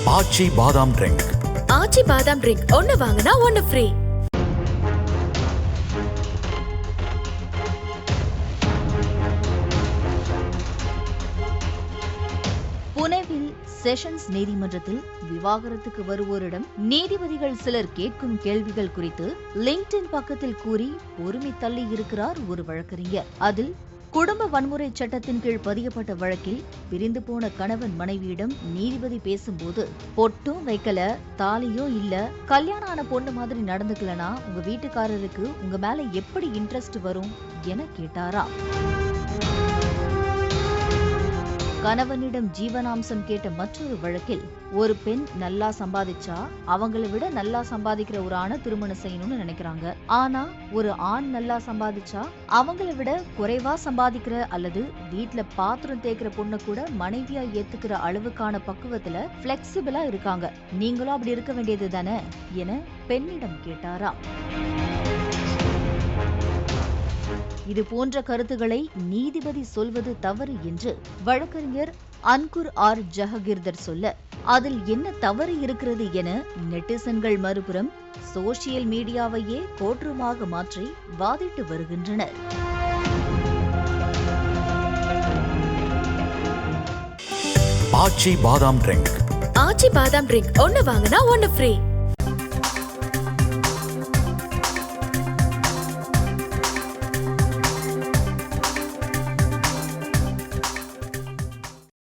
ஆச்சி பாதாம் ட்ரிங்க். ஆச்சி பாதாம் ட்ரிங்க் ஒன்னு வாங்கினா ஒன்னு ஃப்ரீ. புனேவில் செஷன்ஸ் நீதிமன்றத்தில் விவாகரத்துக்கு வருவோரிடம் நீதிபதிகள் சிலர் கேட்கும் கேள்விகள் குறித்து லிங்க்டின் பக்கத்தில் கூறி பொறுமை தள்ளி இருக்கிறார் ஒரு வழக்கறிஞர். அதில் குடும்ப வன்முறை சட்டத்தின் கீழ் பதியப்பட்ட வழக்கில் பிரிந்து போன கணவன் மனைவியிடம் நீதிபதி பேசும்போது பொட்டும் வைக்கல, தாலியும் இல்ல, கல்யாணம் ஆன பொண்ணு மாதிரி நடந்துக்கலனா உங்க வீட்டுக்காரருக்கு உங்க மேல எப்படி இன்ட்ரெஸ்ட் வரும் என கேட்டாராம். கணவனிடம் ஜீவனாம்சம் கேட்ட மற்றொரு வழக்கில் ஒரு பெண் நல்லா சம்பாதிச்சா அவங்கள விட நல்லா சம்பாதிக்கிற ஒரு ஆணை திருமணம் செய்யணும்னு நினைக்கிறாங்க. ஆனா ஒரு ஆண் நல்லா சம்பாதிச்சா அவங்கள விட குறைவா சம்பாதிக்கிற அல்லது வீட்டுல பாத்திரம் தேய்க்கிற பொண்ணு கூட மனைவியா ஏத்துக்கிற அளவுக்கான பக்குவத்துல பிளெக்சிபிளா இருக்காங்க. நீங்களும் அப்படி இருக்க வேண்டியது தானே என பெண்ணிடம் கேட்டாராம். இது போன்ற கருத்துக்களை நீதிபதி சொல்வது தவறு என்று வழக்கறிஞர் அன்குர் ஆர் ஜஹகிர்தர் சொல்ல, அதில் என்ன தவறு இருக்கிறது என நெட்டிசன்கள் மறுபுறம் சோசியல் மீடியாவையே கோட்ரூமாக மாற்றி வாதிட்டு வருகின்றனர். ஆச்சி பாதாம் ட்ரிங்க். ஆச்சி பாதாம் ட்ரிங்க் ஒன்னு வாங்கினா ஒன்னு ஃப்ரீ.